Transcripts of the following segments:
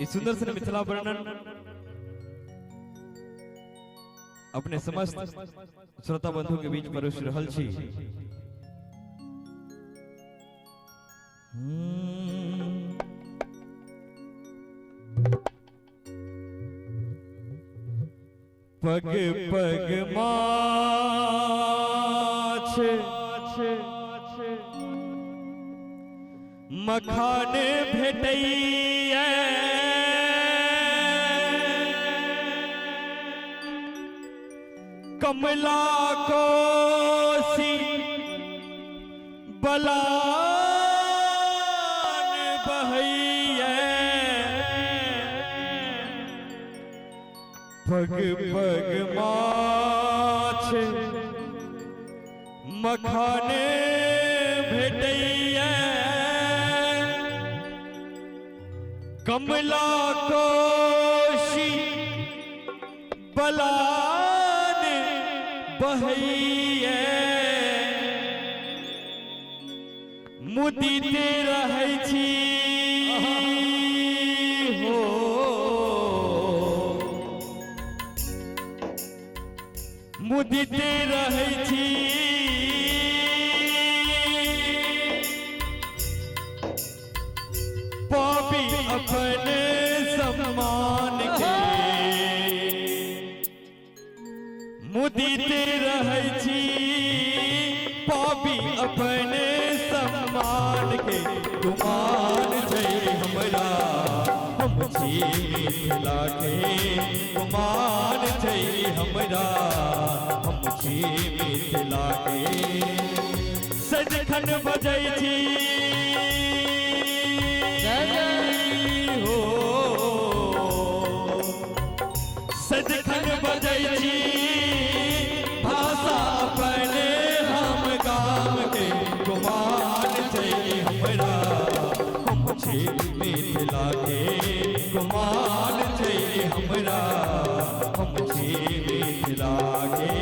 इस सुंदर से मिथिला वर्णन अपने समस्त श्रोता बंधु के बीच परोस रहल छी। पग पग माछ मखाने भेटैया कमला कोसी बलान बहैया पग पग माछ मखाने भेटैया कमला कोसी बलान बहैया मुदिते रहै छी हो मुदिते रहै छी पापी अपने सम्मान के मुदिते रहै छी पापी अपने सम्मान के गुमान छै हमरा हम छी मिथिला के गुमान छै हमरा हम छी मिथिला के सजखन बजै छी हो सजखन बजै छी भाषा अपने हम गाम के गुमान छै हमरा हम छी मिथिला के गुमान छै हमरा हम छी मिथिला के।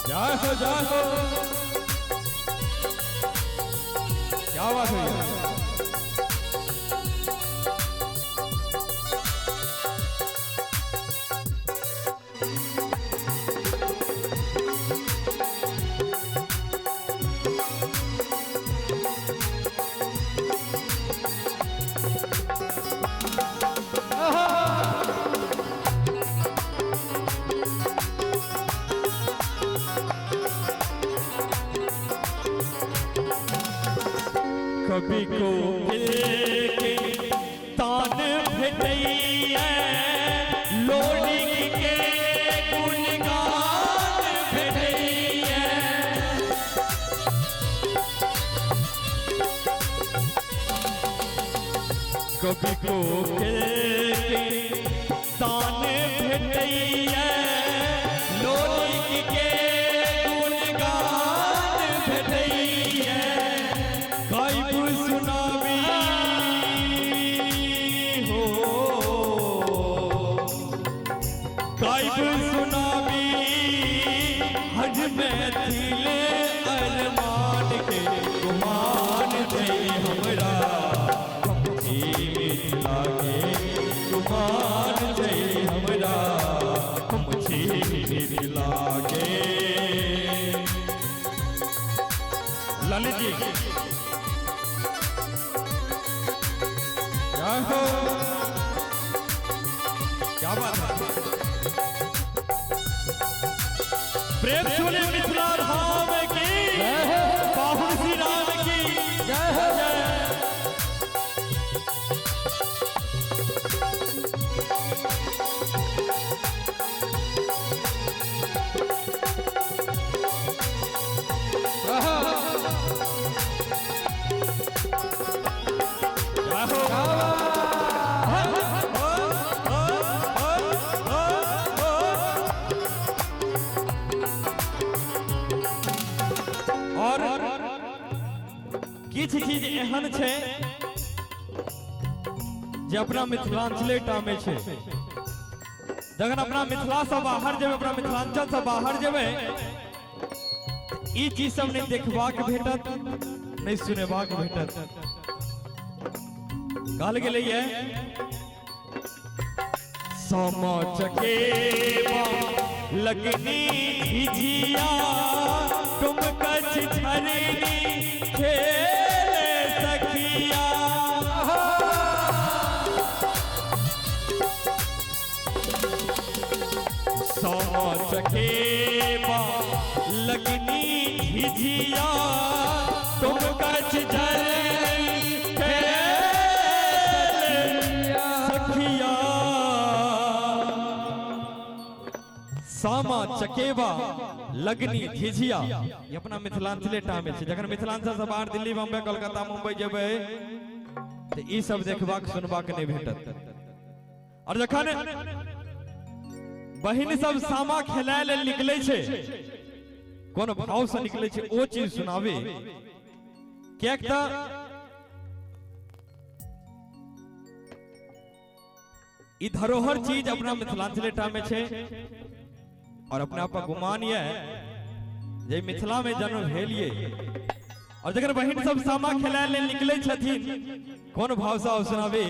जय हो जय हो क्या बात है कभी को के तान भेटैया लोड़ी के गुणगान भेटैया कभी को के तान भेटैया लोड़ी के गुणगान भेटैया सुनावी हो गायब सुनावी हज मैथिले अरमान के गुमान छै हमरा हम छी मिथिला के गुमान छै हमरा हम छी मिथिला के। ललित जी क्या बात है प्रेम सुने मिथिला धाम की बाहु श्री राम की जय हो जय। किछ चीज एहन छै जे अपना मिथिलांचले टा में छै। जखन अपना मिथिला से बाहर जेबै, अपना मिथिलांचल से बाहर जेबै ई चीज सब नहीं देखबाक भेटत नहीं सुनेबाक भेटत। कहल गेलै है सामा चकेवा लगनी झिझिया तुम कछ झरनी खेले सखिया। सामा चकेवा लगनी झिझिया तुम कछ झरनी खेले सखिया। सामा चकेवा लगनी झिझिया ये अपना मिथिलांचले टा में छै। जखन मिथिलांचल से बाहर दिल्ली बम्बई कोलकाता मुंबई जेबै तो ई सब देखबाक सुनबाक नहीं भेटत। और जखन बहिन सब सामा खेलाय लेल निकलै छै कोन भाव से निकलै छै ओ चीज सुनाबे। कियाक त ई धरोहर चीज अपना मिथिलांचले टा में छै। और अपने आप का गुमान ये जे मिथिला में जन्म भेलिए। और जगह बहिन सब सामा खेलाय लेल निकले छथिन कौन भाव से सुनाबे।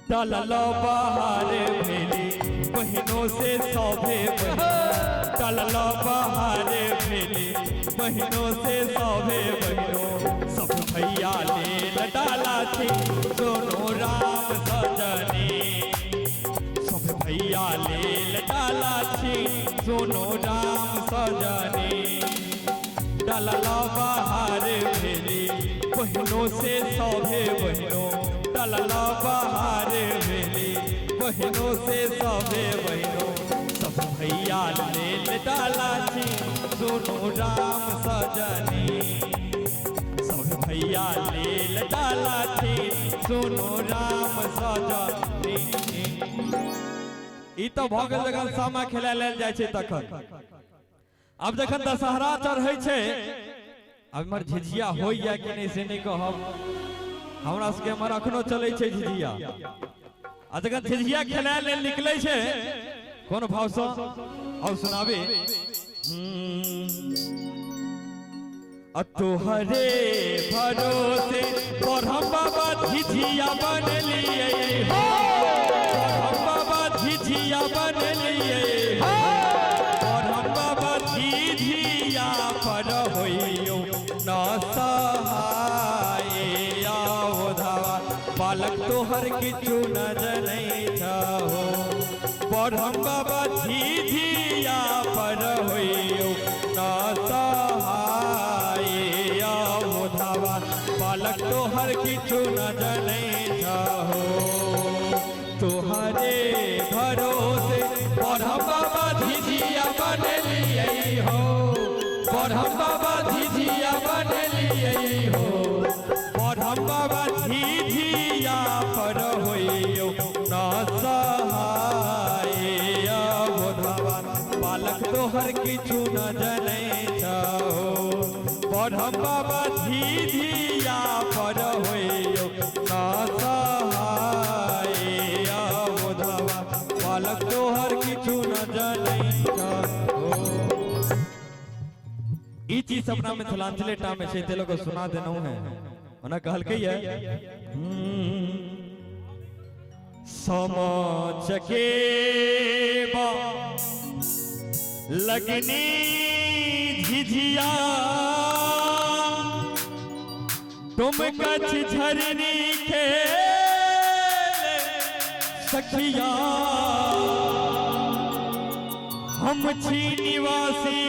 टललो बाहर भेली बहिनों से सौभे टललो बाहर भेली बहिनों से सौभे बहिनों सब भैया लेल डाला थी दोनों राम सजनी। भैया लेल डाला छी दोनों राम सजनी। डलला बाहर भेली बहिनों से सौभे बहिनों डलला बाहर भेली बहिनों से सौभे बहिनों सब भैया लेल डाला छी दोनों राम सजनी। सब भैया लेल डाला छी दोनों राम सजनी। ई तो भऽ गेल जखन सामा खेलाय लेल जाइ छै तखन। अब जखन दशहरा चढ़ै छै अब इमहर झिझिया होइया कि नहीं से नहीं कहब। हमरा सबके इमहर अखनो चलै छै झिझिया। आ जखन झिझिया खेलाय लेल निकलै छै कोन भाव से और सुनाबे। तोहरे भरोसे ब्रह्म बाबा झिझिया बनलिए झिझिया बनलिए ब्रह्म बाबा झिझिया पर होइयो न सहाय धावा बालक तोहर किछु न जनै छहो। ब्रह्म बाबा झिझिया पर होइयो न सहाय धावा बालक तोहर किछु न जनै छहो। तोहरे भरोसे ब्रह्म बाबा झिझिया बनलिए हो ब्रह्म बाबा झिझिया बनलिए हो। ब्रह्म बाबा झिझिया पर होइयो न सहाय धावा बालक तोहर किछु न जनै छहो। ब्रह्म बाबा झिझिया पर होइयो न सहाय बालक तोहर किछु न जनै छहो। ई चीज अपना मिथिलांचले टा में छै ते लोग सुना देनौ है। ओना कहलकै है सामा चकेवा लगनी झिझिया तुम कछ झरनी खेले सखिया। हम छी निवासी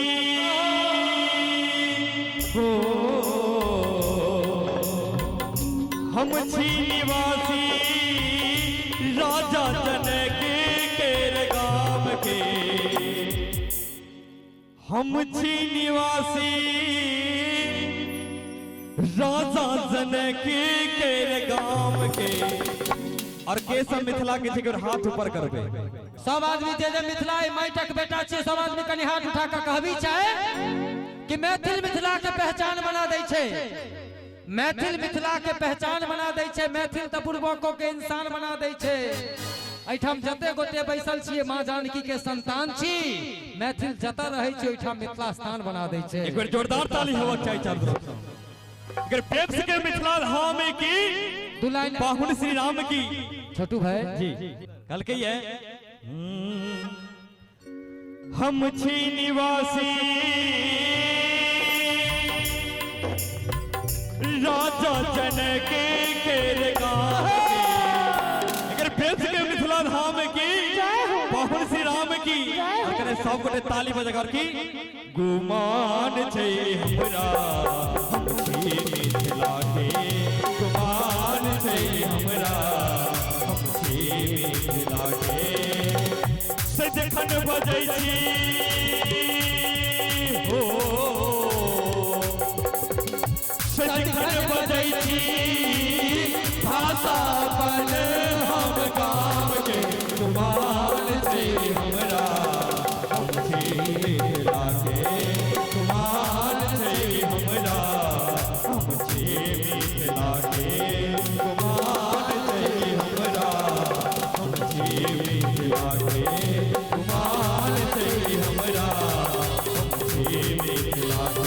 हो हम छी निवासी राजा जनक के गाम के। हम छी निवासी राजा जनक के गाम के। और के सब मिथिला के हाथ ऊपर करबे सब आदमी जे मिथिला माइटक बेटा छे सब आदमी कनी हाथ उठा के कहबी चाहे कि मैथिल मिथिला के पहचान बना दै छे। मैथिल मिथिला के पहचान बना दै छे। मैथिल त पूर्वकों के इंसान बना दै छे। एठाम जते गोटे बैसल छियै माँ जानकी के संतान छी मैथिल जतऽ रहै छै ओइठाम मिथिला स्थान बना दै छै। एक बार जोरदार ताली होबाक चाही चारों तरफ। अगर प्रेम के मिथिला धाम की दू लाइन पाहुन श्री राम की छोटू भाई जी कल के है हम छी निवासी राजा जनक के गाँव अगर प्रेम के मिथिला धाम की पाहुन श्री राम की अगर सब गोटे ताली बजाकर की गुमान छै हमरा हम छी मिथिला के गुमान छै हमरा हम छी मिथिला के सजखन बजै छी हो सजखन बजै छी भाषा बन हम गाम के गुमान छै हमरा हम छी मिथिला के गुमान छै हमरा हम छी मिथिला के गुमान छै हमरा हम छी मिथिला के गुमान छै हमरा हम छी मिथिला के